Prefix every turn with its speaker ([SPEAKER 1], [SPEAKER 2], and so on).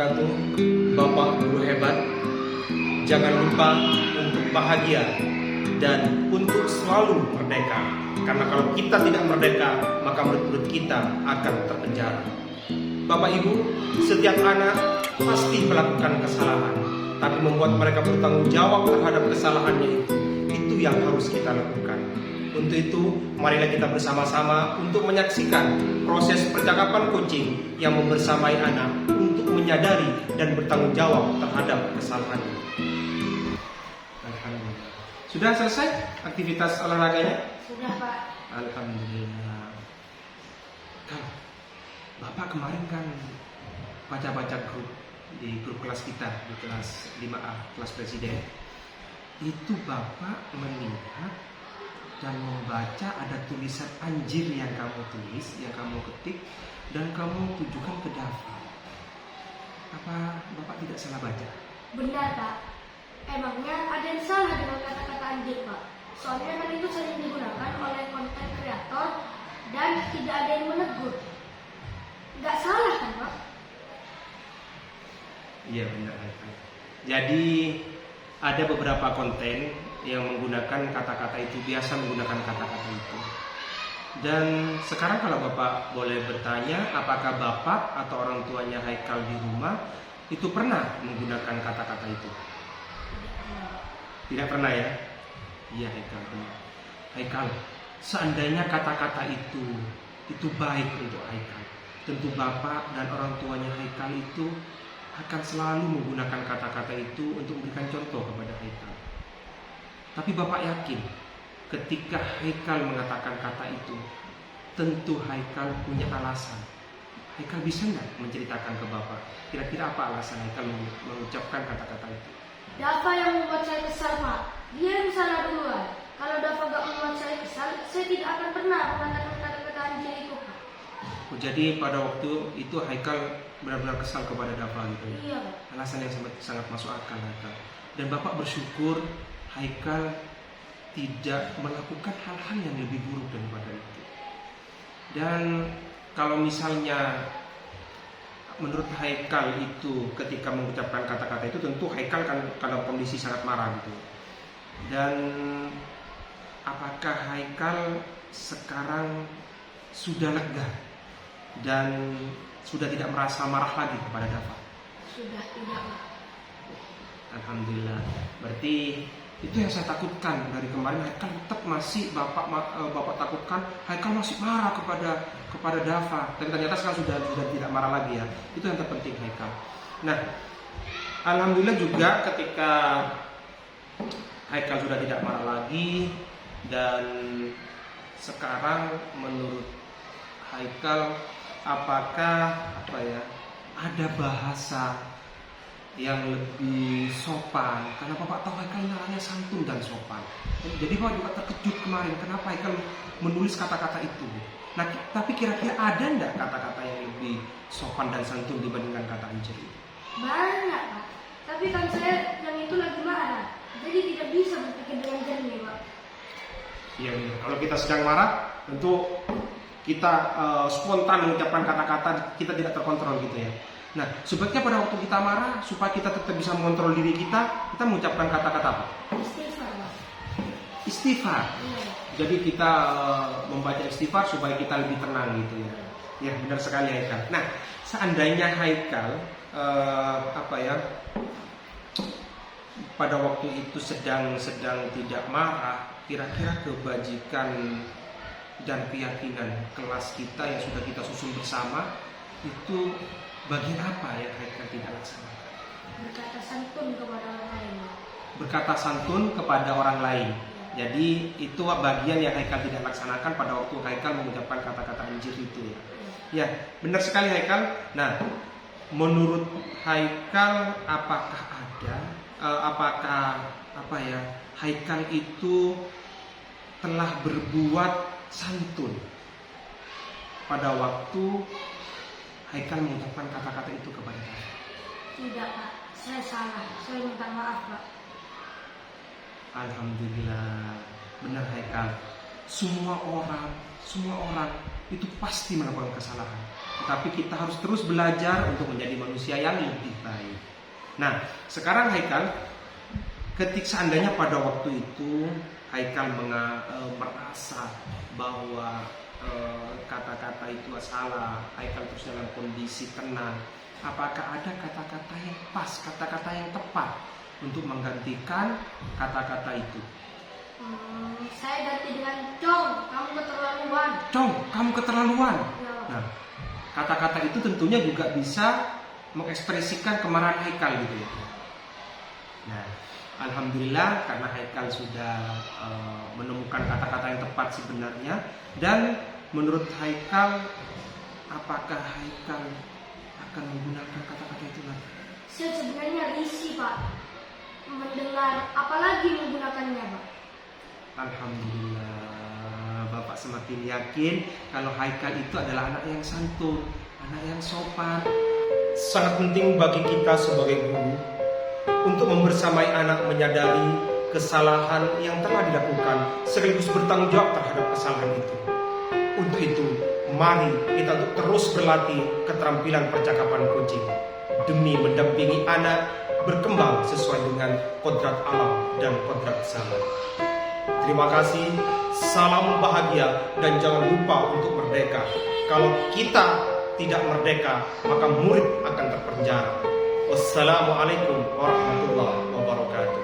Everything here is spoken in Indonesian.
[SPEAKER 1] wabarakatuh. Bapak guru hebat, jangan lupa untuk bahagia dan untuk selalu merdeka. Karena kalau kita tidak merdeka, maka murid-murid kita akan terpenjara. Bapak Ibu, setiap anak pasti melakukan kesalahan, tapi membuat mereka bertanggung jawab terhadap kesalahannya itu yang harus kita lakukan. Untuk itu, marilah kita bersama-sama untuk menyaksikan proses percakapan coaching yang membersamai anak untuk menyadari dan bertanggung jawab terhadap kesalahannya. Alhamdulillah. Sudah selesai aktivitas olahraganya?
[SPEAKER 2] Sudah, Pak.
[SPEAKER 1] Alhamdulillah. Kan, Bapak kemarin kan baca-baca di grup kelas kita, di kelas 5A, kelas presiden. Itu Bapak melihat dan membaca ada tulisan anjir yang kamu tulis, yang kamu ketik, dan kamu tujukan ke Dafa. Apa Bapak tidak salah baca?
[SPEAKER 2] Benar, Pak. Emangnya ada yang salah dengan kata-kata anjir, Pak? Soalnya kan itu sering digunakan oleh konten kreator dan tidak ada yang menegur. Nggak salah kan, Pak?
[SPEAKER 1] Iya benar. Jadi ada beberapa konten yang menggunakan kata-kata itu, biasa menggunakan kata-kata itu. Dan sekarang kalau Bapak boleh bertanya, apakah Bapak atau orang tuanya Haikal di rumah itu pernah menggunakan kata-kata itu? Tidak pernah ya? Iya Haikal. Haikal, seandainya kata-kata itu baik untuk Haikal, tentu Bapak dan orang tuanya Haikal itu akan selalu menggunakan kata-kata itu untuk memberikan contoh kepada Haikal. Tapi Bapak yakin ketika Haikal mengatakan kata itu, tentu Haikal punya alasan. Haikal bisa nggak menceritakan ke Bapak kira-kira apa alasan Haikal mengucapkan kata-kata itu?
[SPEAKER 2] Dafa yang membuat saya kesal, Pak. Dia yang salah duluan. Kalau Dafa gak membuat saya kesal, saya tidak akan pernah mengatakan kata-kata anjir itu, Pak.
[SPEAKER 1] Oh, jadi pada waktu itu Haikal benar-benar kesal kepada Dafa gitu ya?
[SPEAKER 2] Iya, Pak.
[SPEAKER 1] Alasan yang sangat masuk akal Haikal. Dan Bapak bersyukur Haikal tidak melakukan hal-hal yang lebih buruk daripada itu. Dan kalau misalnya menurut Haikal itu ketika mengucapkan kata-kata itu, tentu Haikal kan dalam kondisi sangat marah gitu. Dan apakah Haikal sekarang sudah lega dan sudah tidak merasa marah lagi kepada Dafa?
[SPEAKER 2] Sudah tidak, Pak.
[SPEAKER 1] Alhamdulillah. Berarti itu yang saya takutkan dari kemarin. Haikal tetap masih Bapak takutkan Haikal masih marah kepada Dafa. Dan ternyata sekarang sudah tidak marah lagi ya. Itu yang terpenting Haikal. Nah, alhamdulillah juga ketika Haikal sudah tidak marah lagi, dan sekarang menurut Haikal apakah ada bahasa yang lebih sopan? Karena Bapak tahu Haikal ini orangnya santun dan sopan. Jadi Bapak juga terkejut kemarin kenapa Haikal menulis kata-kata itu. Nah, tapi kira-kira ada enggak kata-kata yang lebih sopan dan santun dibandingkan kata anjir itu?
[SPEAKER 2] Banyak, Pak. Tapi kan saya yang itu lagi marah. Jadi tidak bisa berpikir dengan jernih, Pak.
[SPEAKER 1] Iya, kalau kita sedang marah, tentu kita spontan mengucapkan kata-kata, kita tidak terkontrol gitu ya. Nah, sebaiknya pada waktu kita marah, supaya kita tetap bisa mengontrol diri kita mengucapkan kata-kata apa?
[SPEAKER 2] Istighfar, Pak.
[SPEAKER 1] Istighfar.
[SPEAKER 2] Iya.
[SPEAKER 1] Jadi kita membaca istighfar supaya kita lebih tenang gitu ya. Ya benar sekali Haikal. Nah, seandainya Haikal pada waktu itu sedang tidak marah, kira-kira kebajikan dan keyakinan kelas kita yang sudah kita susun bersama itu bagian apa yang Haikal tidak laksanakan?
[SPEAKER 2] Berkata santun kepada orang lain.
[SPEAKER 1] Berkata santun kepada orang lain. Jadi itu bagian yang Haikal tidak laksanakan pada waktu Haikal mengucapkan kata-kata anjir itu ya. Ya, benar sekali Haikal. Nah, menurut Haikal apakah Haikal itu telah berbuat santun pada waktu Haikal mengucapkan kata-kata itu kepada Dafa?
[SPEAKER 2] Tidak, Pak. Saya salah. Saya minta maaf, Pak.
[SPEAKER 1] Alhamdulillah. Benar Haikal. Semua orang itu pasti melakukan kesalahan. Tetapi kita harus terus belajar untuk menjadi manusia yang lebih baik. Nah, sekarang Haikal, seandainya pada waktu itu Haikal merasa bahwa kata-kata itu salah, Haikal terus dalam kondisi tenang, apakah ada kata-kata yang pas, kata-kata yang tepat untuk menggantikan kata-kata itu?
[SPEAKER 2] Saya ganti dengan Cong, kamu keterlaluan.
[SPEAKER 1] Cong, kamu keterlaluan.
[SPEAKER 2] Ya.
[SPEAKER 1] Nah, kata-kata itu tentunya juga bisa mengekspresikan kemarahan Haikal gitu ya. Nah, alhamdulillah karena Haikal sudah menemukan kata-kata yang tepat sebenarnya. Dan menurut Haikal, apakah Haikal akan menggunakan kata-kata itu lagi?
[SPEAKER 2] Saya sebenarnya risih Pak mendengar, apalagi menggunakannya Pak.
[SPEAKER 1] Alhamdulillah, Bapak semakin yakin kalau Haikal itu adalah anak yang santun, anak yang sopan. Sangat penting bagi kita sebagai guru untuk membersamai anak menyadari kesalahan yang telah dilakukan sekaligus bertanggung jawab terhadap kesalahan itu. Untuk itu, mari kita untuk terus berlatih keterampilan percakapan coaching demi mendampingi anak berkembang sesuai dengan kodrat alam dan kodrat zaman. Terima kasih, salam bahagia, dan jangan lupa untuk merdeka. Kalau kita tidak merdeka, maka murid akan terpenjara. Wassalamualaikum warahmatullahi wabarakatuh.